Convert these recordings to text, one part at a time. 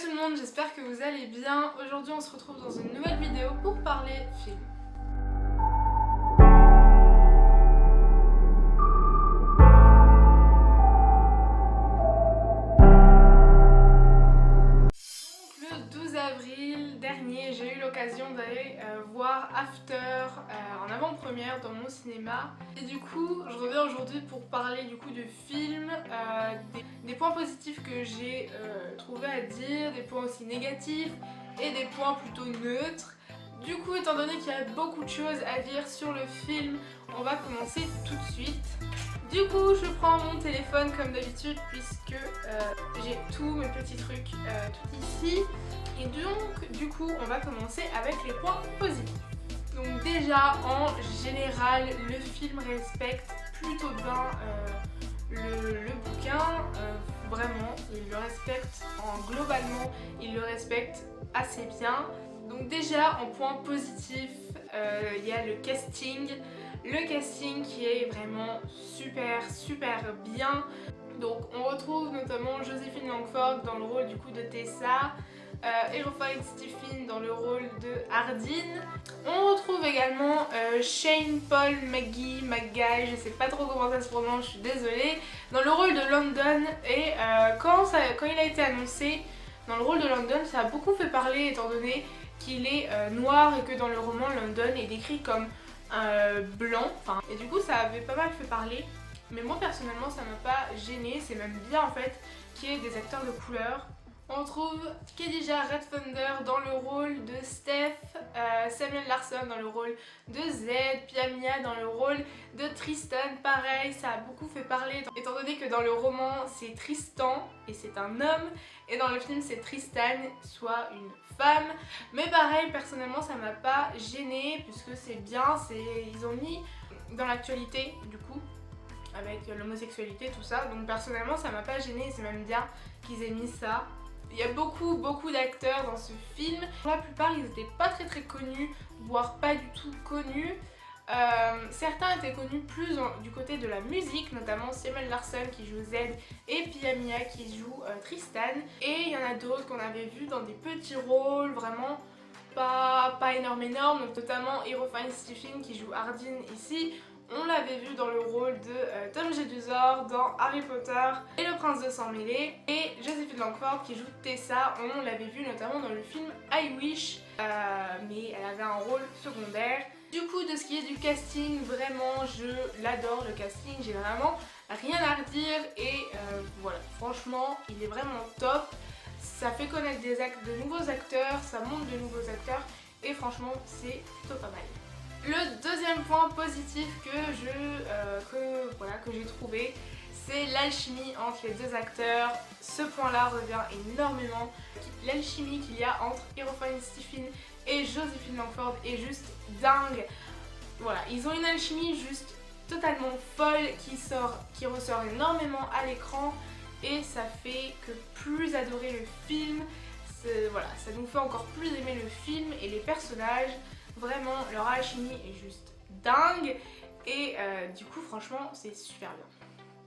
tout le monde, j'espère que vous allez bien. Aujourd'hui on se retrouve dans une nouvelle vidéo pour parler film. Le 12 avril dernier, j'ai eu l'occasion d'aller voir After en avant-première dans mon cinéma. Et du coup, je reviens aujourd'hui pour parler du coup du film, des points positifs que j'ai trouvé à dire, des points aussi négatifs et des points plutôt neutres. Du coup, étant donné qu'il y a beaucoup de choses à dire sur le film, on va commencer tout de suite. Du coup, je prends mon téléphone comme d'habitude puisque j'ai tous mes petits trucs tout ici. Et donc, du coup, on va commencer avec les points positifs. Donc déjà, en général, le film respecte plutôt bien le bouquin. Vraiment, il le respecte globalement, il le respecte assez bien. Donc déjà, en point positif, il y a le casting. Le casting qui est vraiment super bien. Donc on retrouve notamment Joséphine Langford dans le rôle du coup de Tessa, Irofine Stephen dans le rôle de Hardin. On retrouve également Shane Paul McGuy, je sais pas trop comment ça se prononce, je suis désolée, dans le rôle de London. Et quand il a été annoncé dans le rôle de London, ça a beaucoup fait parler étant donné qu'il est noir et que dans le roman London est décrit comme blanc, et du coup ça avait pas mal fait parler, mais moi personnellement ça m'a pas gêné, c'est même bien en fait qu'il y ait des acteurs de couleur. On trouve Khadija Redfunder dans le rôle de Steph, Samuel Larson dans le rôle de Zed, Pia Mia dans le rôle de Tristan. Pareil, ça a beaucoup fait parler étant donné que dans le roman c'est Tristan et c'est un homme, et dans le film c'est Tristan, soit une femme. Mais pareil, personnellement ça m'a pas gêné puisque c'est bien, ils ont mis dans l'actualité du coup avec l'homosexualité tout ça, donc personnellement ça m'a pas gêné, c'est même bien qu'ils aient mis ça. Il y a beaucoup d'acteurs dans ce film. Pour la plupart ils n'étaient pas très connus, voire pas du tout connus. Certains étaient connus plus du côté de la musique, notamment Samuel Larson qui joue Zed et Pia Mia qui joue Tristan. Et il y en a d'autres qu'on avait vus dans des petits rôles, vraiment pas énorme, donc notamment Irofine Stephen qui joue Hardin ici. On l'avait vu dans le rôle de Tom Jedusor dans Harry Potter et le Prince de Sang Mêlé. Et Joséphine Langford qui joue Tessa, on l'avait vu notamment dans le film I Wish, mais elle avait un rôle secondaire. Du coup, de ce qui est du casting, vraiment je l'adore le casting, j'ai vraiment rien à redire et voilà, franchement il est vraiment top. Ça fait connaître de nouveaux acteurs, ça montre de nouveaux acteurs et franchement c'est plutôt pas mal. Le deuxième point positif que j'ai trouvé, c'est l'alchimie entre les deux acteurs. Ce point-là revient énormément. L'alchimie qu'il y a entre Irofine Stephen et Joséphine Langford est juste dingue. Voilà, ils ont une alchimie juste totalement folle qui ressort énormément à l'écran et ça fait que plus adorer le film. Voilà, ça nous fait encore plus aimer le film et les personnages. Vraiment, leur alchimie est juste dingue et du coup franchement c'est super bien.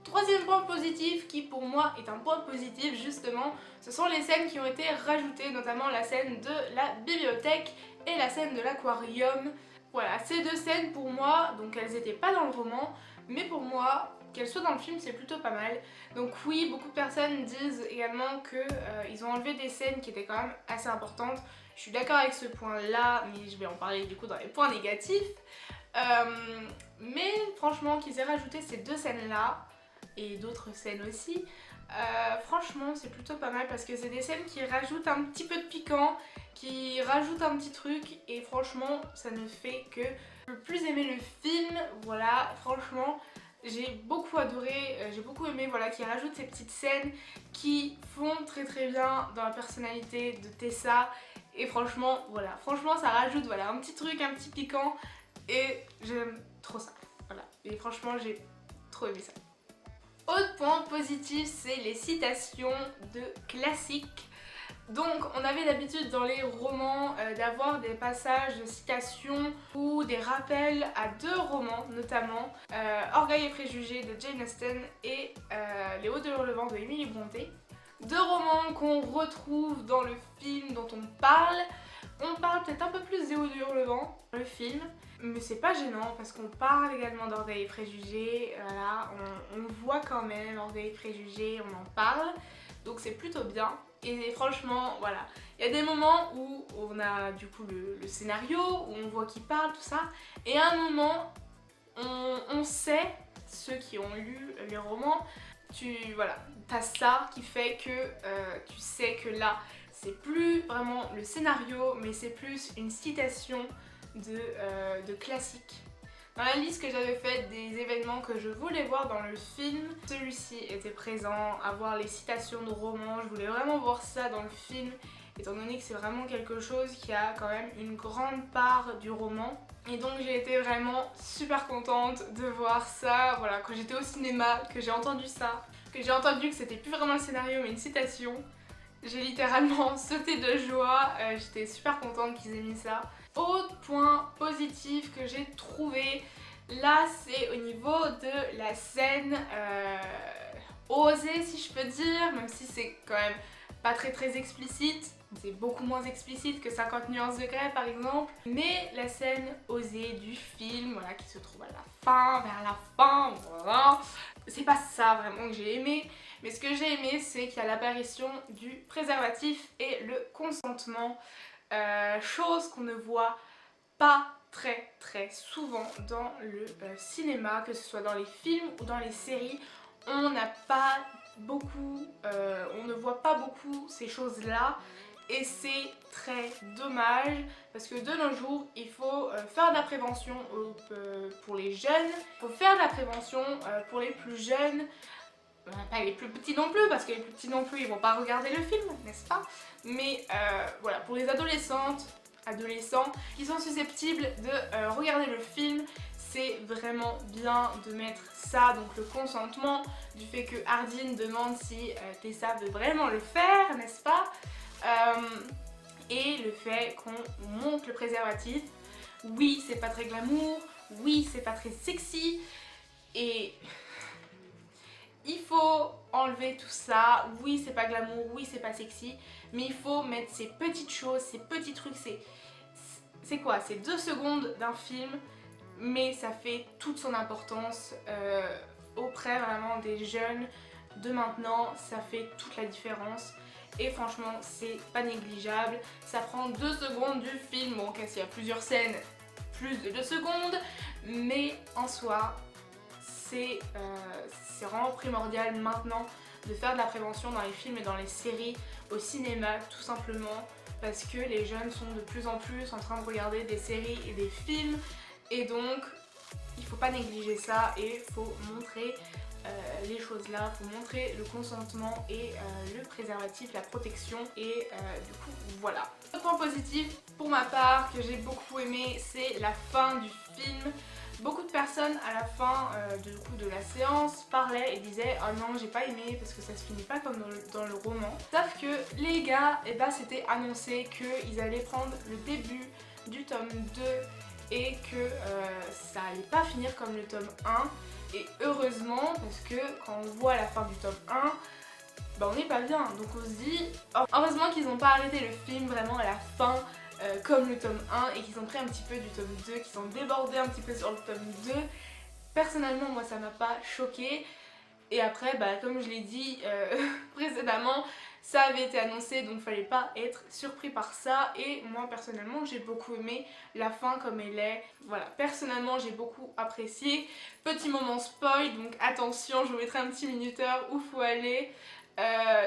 Troisième point positif qui pour moi est un point positif justement, ce sont les scènes qui ont été rajoutées, notamment la scène de la bibliothèque et la scène de l'aquarium. Voilà, ces deux scènes pour moi, donc elles n'étaient pas dans le roman, mais pour moi, qu'elles soient dans le film c'est plutôt pas mal. Donc oui, beaucoup de personnes disent également qu'ils ont enlevé des scènes qui étaient quand même assez importantes. Je suis d'accord avec ce point là, mais je vais en parler du coup dans les points négatifs. Mais franchement qu'ils aient rajouté ces deux scènes là, et d'autres scènes aussi, franchement c'est plutôt pas mal parce que c'est des scènes qui rajoutent un petit peu de piquant, qui rajoutent un petit truc et franchement ça ne fait que plus aimer le film. Voilà, franchement j'ai beaucoup adoré, j'ai beaucoup aimé voilà, qu'ils rajoutent ces petites scènes qui font très bien dans la personnalité de Tessa. Et franchement, voilà, franchement ça rajoute voilà, un petit truc, un petit piquant et j'aime trop ça. Voilà, et franchement j'ai trop aimé ça. Autre point positif, c'est les citations de classiques. Donc on avait l'habitude dans les romans d'avoir des passages de citations ou des rappels à deux romans, notamment Orgueil et préjugés de Jane Austen et Les Hauts de Hurlevent de Émilie Brontë. de romans qu'on retrouve dans le film dont on parle. On parle peut-être un peu plus des Hauts du Hurlevent dans le film, mais c'est pas gênant parce qu'on parle également d'Orgueil et Préjugés. Voilà, on voit quand même Orgueil et Préjugés, on en parle, donc c'est plutôt bien. Et franchement, voilà, il y a des moments où on a du coup le scénario, où on voit qui parle, tout ça, et à un moment, on sait, ceux qui ont lu les romans, voilà, t'as ça qui fait que tu sais que là, c'est plus vraiment le scénario, mais c'est plus une citation de classique. Dans la liste que j'avais faite des événements que je voulais voir dans le film, celui-ci était présent, avoir les citations de romans, je voulais vraiment voir ça dans le film, étant donné que c'est vraiment quelque chose qui a quand même une grande part du roman. Et donc j'ai été vraiment super contente de voir ça, voilà, quand j'étais au cinéma, que j'ai entendu ça, que j'ai entendu que c'était plus vraiment le scénario mais une citation. J'ai littéralement sauté de joie, j'étais super contente qu'ils aient mis ça. Autre point positif que j'ai trouvé, là c'est au niveau de la scène osée si je peux dire, même si c'est quand même pas très explicite. C'est beaucoup moins explicite que 50 nuances de Grey par exemple. Mais la scène osée du film, voilà, qui se trouve à la fin, vers la fin, voilà. C'est pas ça vraiment que j'ai aimé. Mais ce que j'ai aimé, c'est qu'il y a l'apparition du préservatif et le consentement. Chose qu'on ne voit pas très souvent dans le cinéma, que ce soit dans les films ou dans les séries. On n'a pas beaucoup, on ne voit pas beaucoup ces choses-là. Et c'est très dommage parce que de nos jours, il faut faire de la prévention pour les jeunes. Il faut faire de la prévention pour les plus jeunes. Pas les plus petits non plus, parce que les plus petits non plus, ils vont pas regarder le film, n'est-ce pas? Mais voilà, pour les adolescents qui sont susceptibles de regarder le film, c'est vraiment bien de mettre ça, donc le consentement, du fait que Hardin demande si Tessa veut vraiment le faire, n'est-ce pas? Et le fait qu'on monte le préservatif. Oui, c'est pas très glamour, oui, c'est pas très sexy, et il faut enlever tout ça. Oui, c'est pas glamour, oui, c'est pas sexy, mais il faut mettre ces petites choses, ces petits trucs, c'est quoi? C'est 2 secondes d'un film, mais ça fait toute son importance auprès vraiment des jeunes de maintenant, ça fait toute la différence. Et franchement, c'est pas négligeable. Ça prend 2 secondes du film. Bon, ok, s'il y a plusieurs scènes, plus de 2 secondes. Mais en soi, c'est vraiment primordial maintenant de faire de la prévention dans les films et dans les séries, au cinéma, tout simplement. Parce que les jeunes sont de plus en plus en train de regarder des séries et des films. Et donc, il faut pas négliger ça et il faut montrer les choses là, il faut montrer le consentement et le préservatif, la protection et du coup voilà. Autre point positif pour ma part que j'ai beaucoup aimé, c'est la fin du film. Beaucoup de personnes à la fin de la séance parlaient et disaient oh non j'ai pas aimé parce que ça se finit pas comme dans le roman. Sauf que les gars, eh ben, c'était annoncé qu'ils allaient prendre le début du tome 2 et que ça allait pas finir comme le tome 1. Et heureusement, parce que quand on voit la fin du tome 1, bah on n'est pas bien. Donc on se dit, heureusement qu'ils n'ont pas arrêté le film vraiment à la fin comme le tome 1 et qu'ils ont pris un petit peu du tome 2, qu'ils ont débordé un petit peu sur le tome 2. Personnellement, moi ça m'a pas choquée. Et après, bah, comme je l'ai dit précédemment, ça avait été annoncé donc fallait pas être surpris par ça. Et moi personnellement j'ai beaucoup aimé la fin comme elle est. Voilà, personnellement j'ai beaucoup apprécié. Petit moment spoil, donc attention, je vous mettrai un petit minuteur où faut aller.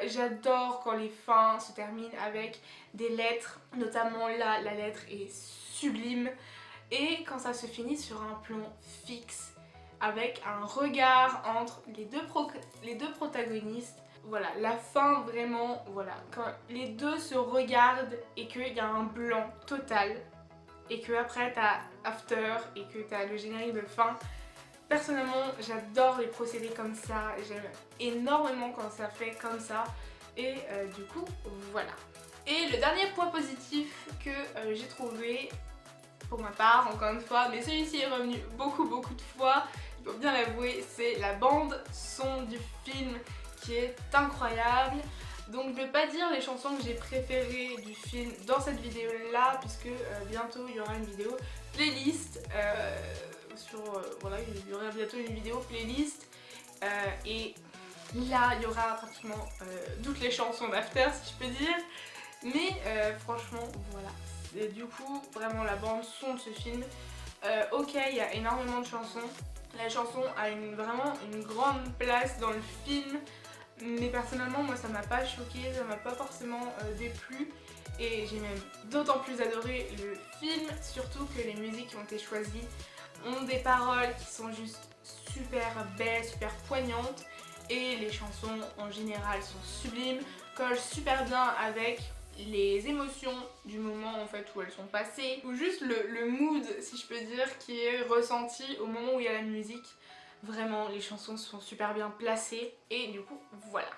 J'adore quand les fins se terminent avec des lettres, notamment là la lettre est sublime. Et quand ça se finit sur un plan fixe avec un regard entre les deux protagonistes. Voilà, la fin vraiment, voilà, quand les deux se regardent et qu'il y a un blanc total et que après t'as After et que t'as le générique de fin. Personnellement, j'adore les procédés comme ça, j'aime énormément quand ça fait comme ça et du coup, voilà. Et le dernier point positif que j'ai trouvé, pour ma part, encore une fois, mais celui-ci est revenu beaucoup de fois, il faut bien l'avouer, c'est la bande son du film qui est incroyable. Donc je vais pas dire les chansons que j'ai préférées du film dans cette vidéo là, puisque bientôt il y aura une vidéo playlist voilà, il y aura bientôt une vidéo playlist et là il y aura pratiquement toutes les chansons d'After, si je peux dire. Mais franchement voilà, et du coup vraiment la bande son de ce film, ok, il y a énormément de chansons, la chanson a vraiment une grande place dans le film, mais personnellement moi ça m'a pas choqué, ça m'a pas forcément déplu, et j'ai même d'autant plus adoré le film, surtout que les musiques qui ont été choisies ont des paroles qui sont juste super belles, super poignantes, et les chansons en général sont sublimes, collent super bien avec les émotions du moment en fait où elles sont passées, ou juste le mood, si je peux dire, qui est ressenti au moment où il y a la musique. Vraiment les chansons sont super bien placées et du coup voilà.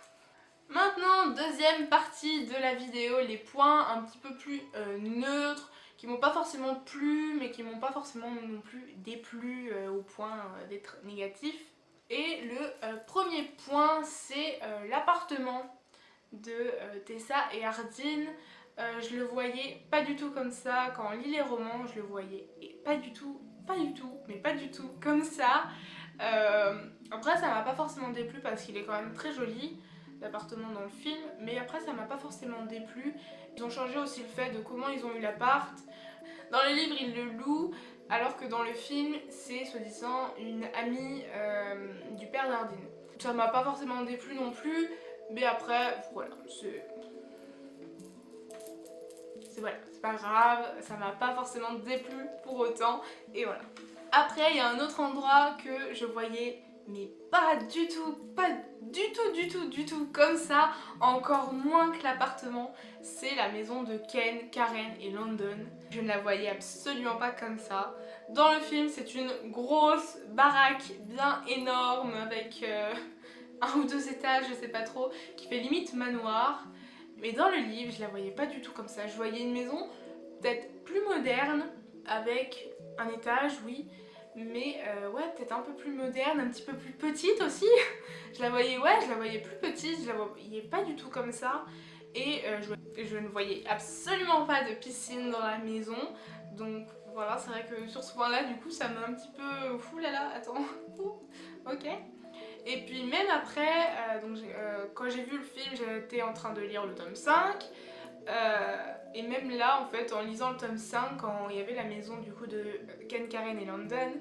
Maintenant, deuxième partie de la vidéo, les points un petit peu plus neutres, qui m'ont pas forcément plu mais qui m'ont pas forcément non plus déplu au point d'être négatif. Et le premier point, c'est l'appartement de Tessa et Ardyn. Je le voyais pas du tout comme ça. Quand on lit les romans, je le voyais et pas du tout comme ça. Après ça m'a pas forcément déplu parce qu'il est quand même très joli, l'appartement dans le film, mais après ça m'a pas forcément déplu. Ils ont changé aussi le fait de comment ils ont eu l'appart. Dans le livre ils le louent, alors que dans le film c'est soi-disant une amie du père d'Ardyn. Ça m'a pas forcément déplu non plus, mais après voilà, voilà, c'est pas grave, ça m'a pas forcément déplu pour autant, et voilà. Après il y a un autre endroit que je voyais mais pas du tout comme ça, encore moins que l'appartement, c'est la maison de Ken, Karen et London. Je ne la voyais absolument pas comme ça. Dans le film c'est une grosse baraque bien énorme avec un ou deux étages, je sais pas trop, qui fait limite manoir. Mais dans le livre je la voyais pas du tout comme ça, je voyais une maison peut-être plus moderne avec un étage, oui, mais ouais, peut-être un peu plus moderne, un petit peu plus petite aussi. Je la voyais plus petite, je la voyais pas du tout comme ça. Et je ne voyais absolument pas de piscine dans la maison. Donc voilà, c'est vrai que sur ce point là du coup ça m'a un petit peu... Fou là là, attends, ok. Et puis même après, quand j'ai vu le film, j'étais en train de lire le tome 5. Et même là en fait, en lisant le tome 5, quand il y avait la maison du coup de Ken, Karen et London,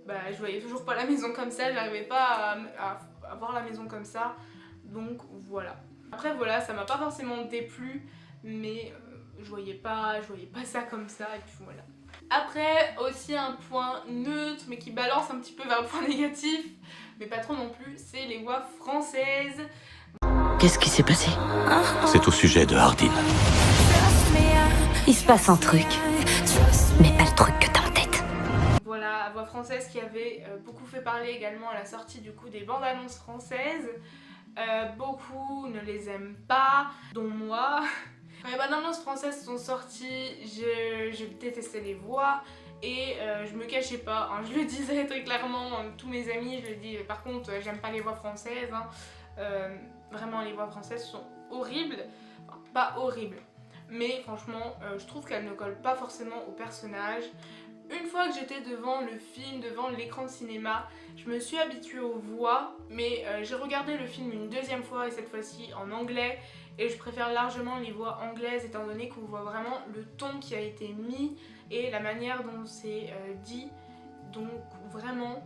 bah je voyais toujours pas la maison comme ça, j'arrivais pas à voir la maison comme ça, donc voilà. Après voilà, ça m'a pas forcément déplu, mais je voyais pas ça comme ça, et puis voilà. Après aussi un point neutre mais qui balance un petit peu vers le point négatif, mais pas trop non plus, c'est les voix françaises. Qu'est-ce qui s'est passé? C'est au sujet de Ardyn. Il se passe un truc, mais pas le truc que t'as en tête. Voilà, voix française qui avait beaucoup fait parler également à la sortie du coup des bandes annonces françaises. Beaucoup ne les aiment pas, dont moi. Quand les bandes annonces françaises sont sorties, je détestais les voix et je me cachais pas, hein, je le disais très clairement, tous mes amis, je le dis, par contre j'aime pas les voix françaises, hein. Vraiment les voix françaises sont horribles, enfin, pas horribles, mais franchement je trouve qu'elles ne collent pas forcément au personnage. Une fois que j'étais devant le film, devant l'écran de cinéma, je me suis habituée aux voix, mais j'ai regardé le film une deuxième fois et cette fois-ci en anglais, et je préfère largement les voix anglaises étant donné qu'on voit vraiment le ton qui a été mis et la manière dont c'est dit. Donc vraiment,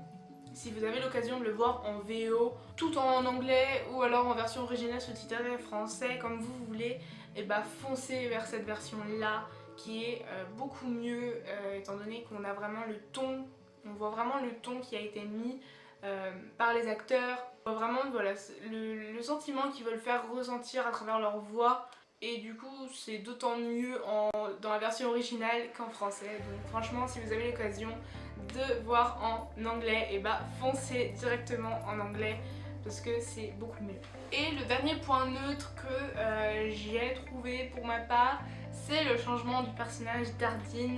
si vous avez l'occasion de le voir en VO, tout en anglais ou alors en version originale sous-titrée français, comme vous voulez, et bah foncez vers cette version-là qui est beaucoup mieux étant donné qu'on a vraiment le ton, on voit vraiment le ton qui a été mis par les acteurs. On voit vraiment voilà, le sentiment qu'ils veulent faire ressentir à travers leur voix, et du coup c'est d'autant mieux dans la version originale qu'en français. Donc franchement si vous avez l'occasion de voir en anglais, et bah foncez directement en anglais parce que c'est beaucoup mieux. Et le dernier point neutre que j'ai trouvé pour ma part, c'est le changement du personnage d'Ardyn.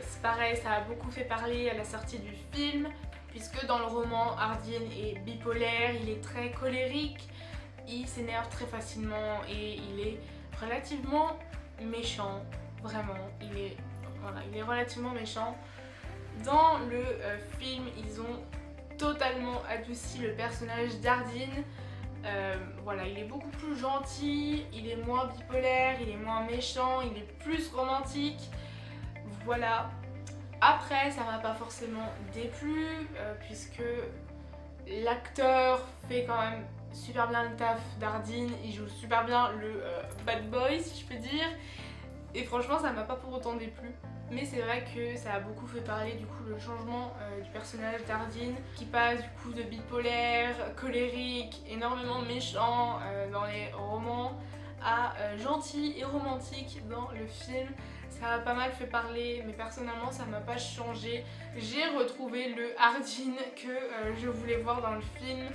C'est pareil, ça a beaucoup fait parler à la sortie du film, puisque dans le roman Ardyn est bipolaire, il est très colérique, il s'énerve très facilement et il est relativement méchant, vraiment, il est relativement méchant. Dans le film, ils ont totalement adouci le personnage d'Ardin. Voilà, il est beaucoup plus gentil, il est moins bipolaire, il est moins méchant, il est plus romantique. Voilà. Après, ça m'a pas forcément déplu puisque l'acteur fait quand même super bien le taf d'Ardin, il joue super bien le bad boy si je peux dire. Et franchement, ça m'a pas pour autant déplu. Mais c'est vrai que ça a beaucoup fait parler du coup le changement du personnage d'Ardin qui passe du coup de bipolaire, colérique, énormément méchant dans les romans à gentil et romantique dans le film. Ça a pas mal fait parler, mais personnellement ça m'a pas changé. J'ai retrouvé le Ardin que je voulais voir dans le film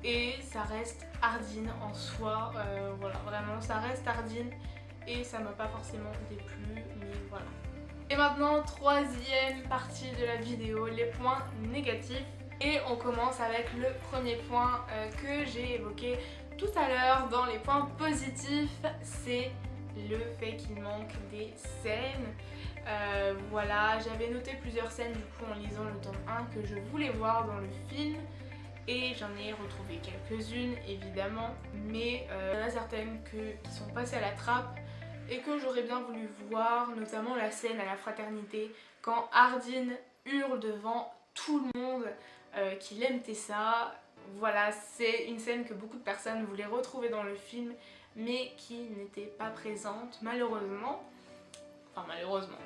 et ça reste Ardin en soi. Voilà, vraiment ça reste Ardin et ça m'a pas forcément déplu, mais voilà. Et maintenant, troisième partie de la vidéo, les points négatifs. Et on commence avec le premier point que j'ai évoqué tout à l'heure dans les points positifs, c'est le fait qu'il manque des scènes. Voilà, j'avais noté plusieurs scènes du coup en lisant le tome 1 que je voulais voir dans le film. Et j'en ai retrouvé quelques-unes évidemment, mais il y en a certaines qui sont passées à la trappe et que j'aurais bien voulu voir, notamment la scène à la fraternité quand Ardin hurle devant tout le monde qu'il aime Tessa. Voilà, c'est une scène que beaucoup de personnes voulaient retrouver dans le film mais qui n'était pas présente malheureusement. Enfin malheureusement,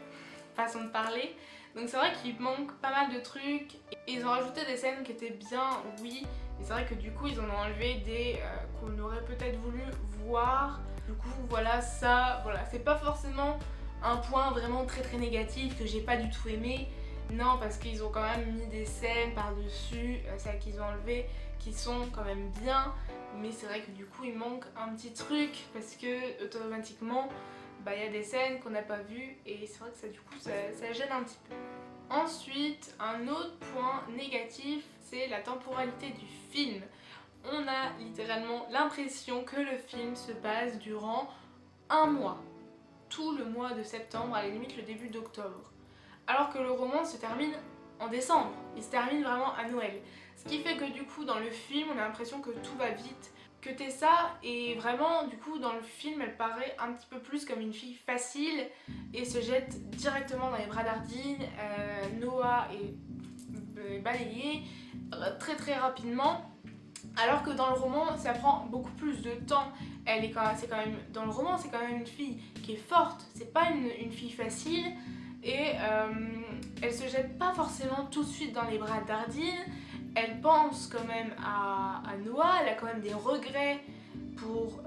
façon de parler. Donc c'est vrai qu'il manque pas mal de trucs et ils ont rajouté des scènes qui étaient bien, oui, mais c'est vrai que du coup ils en ont enlevé des qu'on aurait peut-être voulu voir. Du coup voilà, ça, voilà, c'est pas forcément un point vraiment très négatif que j'ai pas du tout aimé. Non, parce qu'ils ont quand même mis des scènes par-dessus, celles qu'ils ont enlevées, qui sont quand même bien. Mais c'est vrai que du coup il manque un petit truc parce que automatiquement il y a des scènes qu'on n'a pas vues et c'est vrai que ça du coup ça gêne un petit peu. Ensuite, un autre point négatif, c'est la temporalité du film. On a littéralement l'impression que le film se passe durant un mois. Tout le mois de septembre, à la limite le début d'octobre. Alors que le roman se termine en décembre. Il se termine vraiment à Noël. Ce qui fait que du coup dans le film on a l'impression que tout va vite. Que Tessa est vraiment, du coup dans le film elle paraît un petit peu plus comme une fille facile et se jette directement dans les bras d'Ardin. Noah est balayé très rapidement, alors que dans le roman ça prend beaucoup plus de temps. C'est quand même, dans le roman c'est quand même une fille qui est forte, c'est pas une fille facile et elle se jette pas forcément tout de suite dans les bras d'Ardin. Elle pense quand même à Noah, elle a quand même des regrets pour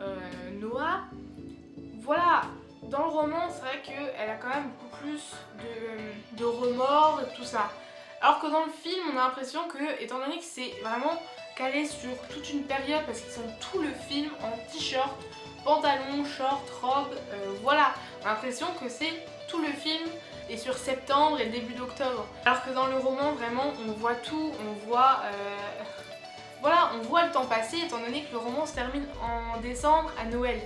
Noah. Voilà, dans le roman, c'est vrai qu'elle a quand même beaucoup plus de remords et tout ça. Alors que dans le film, on a l'impression que, étant donné que c'est vraiment calé sur toute une période, parce qu'ils sont tout le film en t-shirt, pantalon, short, robe, voilà. On a l'impression que c'est tout le film et sur septembre et le début d'octobre. Alors que dans le roman, vraiment, on voit tout, on voit le temps passer étant donné que le roman se termine en décembre à Noël.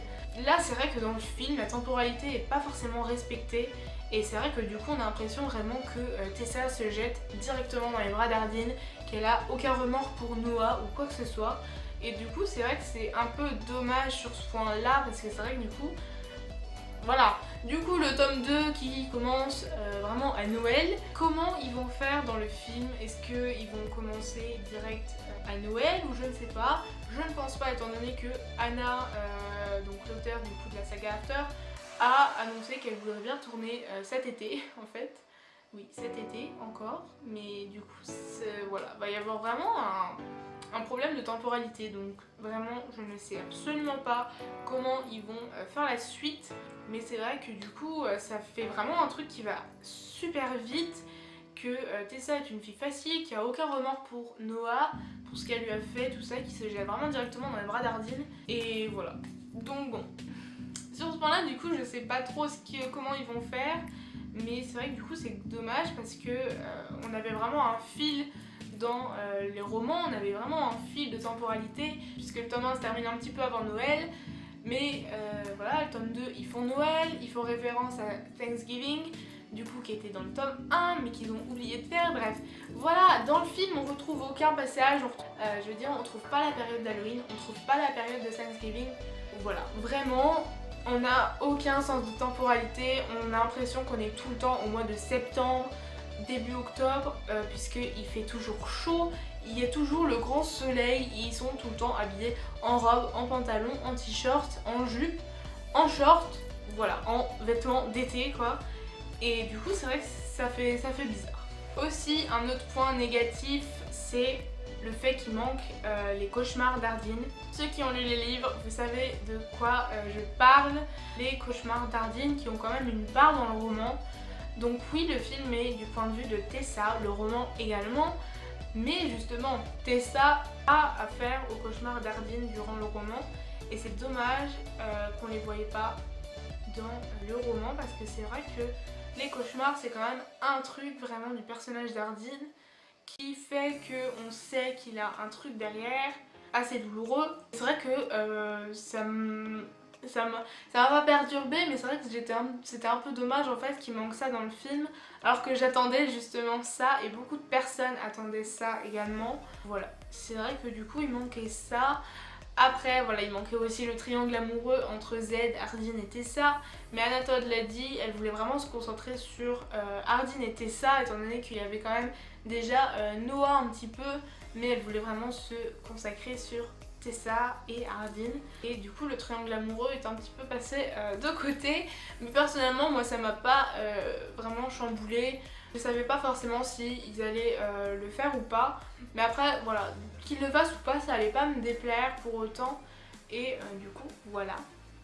Là, c'est vrai que dans le film, la temporalité n'est pas forcément respectée et c'est vrai que du coup, on a l'impression vraiment que Tessa se jette directement dans les bras d'Ardin, qu'elle a aucun remords pour Noah ou quoi que ce soit. Et du coup, c'est vrai que c'est un peu dommage sur ce point-là parce que c'est vrai que du coup, voilà, du coup le tome 2 qui commence vraiment à Noël, comment ils vont faire dans le film? Est-ce qu'ils vont commencer direct à Noël ou je ne sais pas? Je ne pense pas étant donné que Anna, donc l'auteur du coup de la saga After, a annoncé qu'elle voudrait bien tourner cet été en fait. Oui, cet été encore, mais du coup voilà, va y avoir vraiment un problème de temporalité, donc vraiment je ne sais absolument pas comment ils vont faire la suite, mais c'est vrai que du coup ça fait vraiment un truc qui va super vite, que Tessa est une fille facile, qui a aucun remords pour Noah, pour ce qu'elle lui a fait, tout ça, qui se jette vraiment directement dans les bras d'Ardin, et voilà. Donc bon, sur ce point là du coup je sais pas trop comment ils vont faire, mais c'est vrai que du coup c'est dommage parce que on avait vraiment un fil Dans les romans, on avait vraiment un fil de temporalité, puisque le tome 1 se termine un petit peu avant Noël. Mais voilà, le tome 2, ils font Noël, ils font référence à Thanksgiving, du coup qui était dans le tome 1, mais qu'ils ont oublié de faire, bref. Voilà, dans le film, on retrouve aucun passage, je veux dire, on trouve pas la période d'Halloween, on trouve pas la période de Thanksgiving. Voilà, vraiment, on n'a aucun sens de temporalité, on a l'impression qu'on est tout le temps au mois de septembre, début octobre, puisqu'il fait toujours chaud. Il y a toujours le grand soleil, ils sont tout le temps habillés en robe, en pantalon, en t-shirt, en jupe, en short, voilà, en vêtements d'été quoi. Et du coup c'est vrai que ça fait bizarre. Aussi un autre point négatif, c'est le fait qu'il manque les cauchemars d'Ardeen. Ceux qui ont lu les livres, vous savez de quoi je parle. Les cauchemars d'Ardeen qui ont quand même une part dans le roman. Donc oui, le film est du point de vue de Tessa, le roman également. Mais justement, Tessa a affaire aux cauchemars d'Ardeen durant le roman et c'est dommage qu'on les voyait pas dans le roman parce que c'est vrai que les cauchemars c'est quand même un truc vraiment du personnage d'Ardeen qui fait qu'on sait qu'il a un truc derrière assez douloureux. C'est vrai que ça m'a pas perturbé, mais c'est vrai que c'était un peu dommage en fait qu'il manque ça dans le film, alors que j'attendais justement ça et beaucoup de personnes attendaient ça également. Voilà, c'est vrai que du coup il manquait ça. Après voilà, il manquait aussi le triangle amoureux entre Zed, Ardeen et Tessa, mais Anatole l'a dit, elle voulait vraiment se concentrer sur Ardeen et Tessa étant donné qu'il y avait quand même déjà Noah un petit peu, mais elle voulait vraiment se consacrer sur Tessa et Ardeen, et du coup le triangle amoureux est un petit peu passé de côté, mais personnellement moi ça m'a pas vraiment chamboulé. Je savais pas forcément si ils allaient le faire ou pas, mais après voilà, qu'ils le fassent ou pas ça allait pas me déplaire pour autant, et du coup voilà.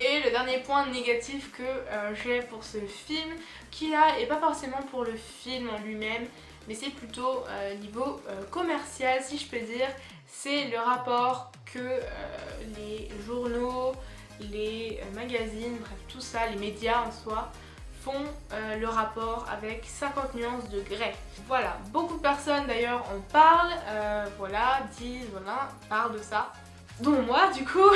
Et le dernier point négatif que j'ai pour ce film, qui là est pas forcément pour le film en lui-même, mais c'est plutôt niveau commercial si je peux dire, c'est le rapport que les journaux, les magazines, bref tout ça, les médias en soi, font le rapport avec 50 nuances de Grey. Voilà, beaucoup de personnes d'ailleurs en parlent, voilà, disent, voilà, parlent de ça, dont moi du coup.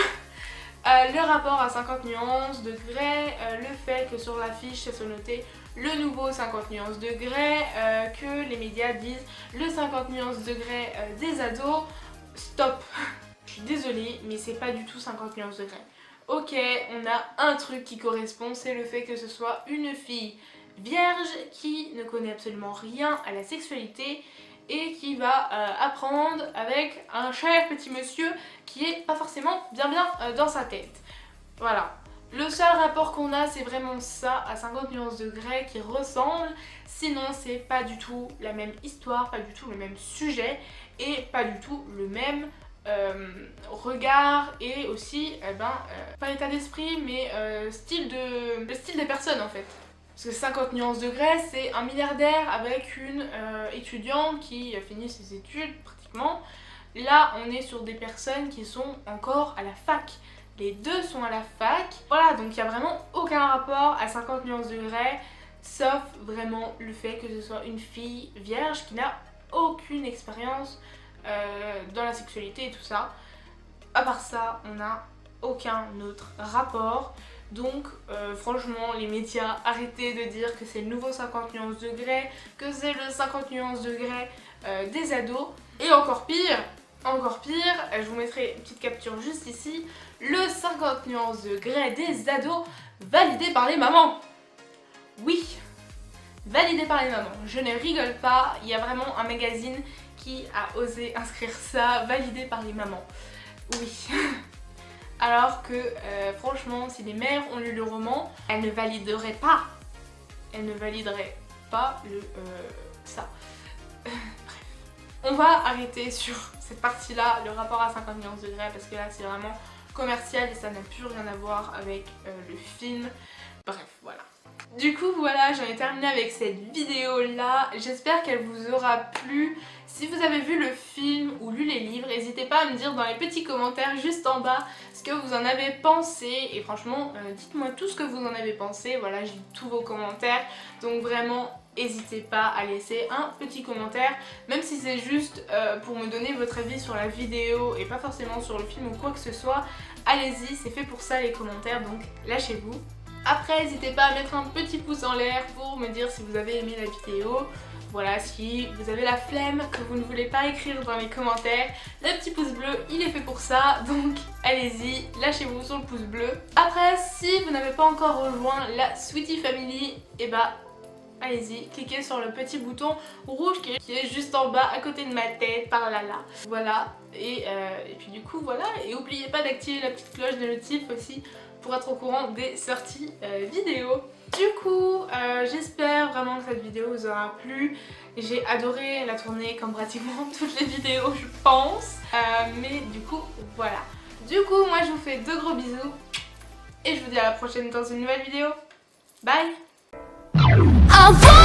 Le rapport à 50 nuances de Grey, le fait que sur l'affiche ça soit noté le nouveau 50 nuances de Grey, que les médias disent le 50 nuances de Grey des ados. Stop. Je suis désolée mais c'est pas du tout 50 nuances de Grey. Ok, on a un truc qui correspond, c'est le fait que ce soit une fille vierge qui ne connaît absolument rien à la sexualité et qui va apprendre avec un cher petit monsieur qui est pas forcément bien dans sa tête. Voilà. Le seul rapport qu'on a c'est vraiment ça à 50 nuances de Grey qui ressemble, sinon c'est pas du tout la même histoire, pas du tout le même sujet et pas du tout le même regard et aussi pas état d'esprit mais le style des personnes en fait. Parce que 50 nuances de Grey, c'est un milliardaire avec une étudiante qui a fini ses études pratiquement. Là, on est sur des personnes qui sont encore à la fac. Les deux sont à la fac. Voilà, donc il n'y a vraiment aucun rapport à 50 nuances de Grey, sauf vraiment le fait que ce soit une fille vierge qui n'a aucune expérience dans la sexualité et tout ça. À part ça, on n'a aucun autre rapport. Donc franchement les médias, arrêtez de dire que c'est le nouveau 50 nuances de Grey, que c'est le 50 nuances de Grey des ados. Et encore pire, je vous mettrai une petite capture juste ici, le 50 nuances de Grey des ados validé par les mamans. Oui, validé par les mamans, je ne rigole pas, il y a vraiment un magazine qui a osé inscrire ça, validé par les mamans. Oui. Alors que franchement si les mères ont lu le roman, elles ne valideraient pas ça. Bref. On va arrêter sur cette partie là, le rapport à 50 nuances de Grey, parce que là c'est vraiment commercial et ça n'a plus rien à voir avec le film. Bref, voilà. Du coup voilà, j'en ai terminé avec cette vidéo là, j'espère qu'elle vous aura plu. Si vous avez vu le film ou lu les livres, n'hésitez pas à me dire dans les petits commentaires juste en bas ce que vous en avez pensé. Et franchement, dites-moi tout ce que vous en avez pensé, voilà, j'ai tous vos commentaires. Donc vraiment, n'hésitez pas à laisser un petit commentaire, même si c'est juste pour me donner votre avis sur la vidéo et pas forcément sur le film ou quoi que ce soit. Allez-y, c'est fait pour ça les commentaires, donc lâchez-vous. Après, n'hésitez pas à mettre un petit pouce en l'air pour me dire si vous avez aimé la vidéo. Voilà, si vous avez la flemme, que vous ne voulez pas écrire dans les commentaires, le petit pouce bleu, il est fait pour ça. Donc allez-y, lâchez-vous sur le pouce bleu. Après, si vous n'avez pas encore rejoint la Sweety Family, et bah allez-y, cliquez sur le petit bouton rouge qui est juste en bas à côté de ma tête, par là. Voilà, et puis du coup voilà, et n'oubliez pas d'activer la petite cloche de notif aussi pour être au courant des sorties vidéo. Du coup, j'espère vraiment que cette vidéo vous aura plu. J'ai adoré la tourner comme pratiquement toutes les vidéos je pense. Mais du coup, voilà. Du coup, moi je vous fais de gros bisous. Et je vous dis à la prochaine dans une nouvelle vidéo. Bye! I want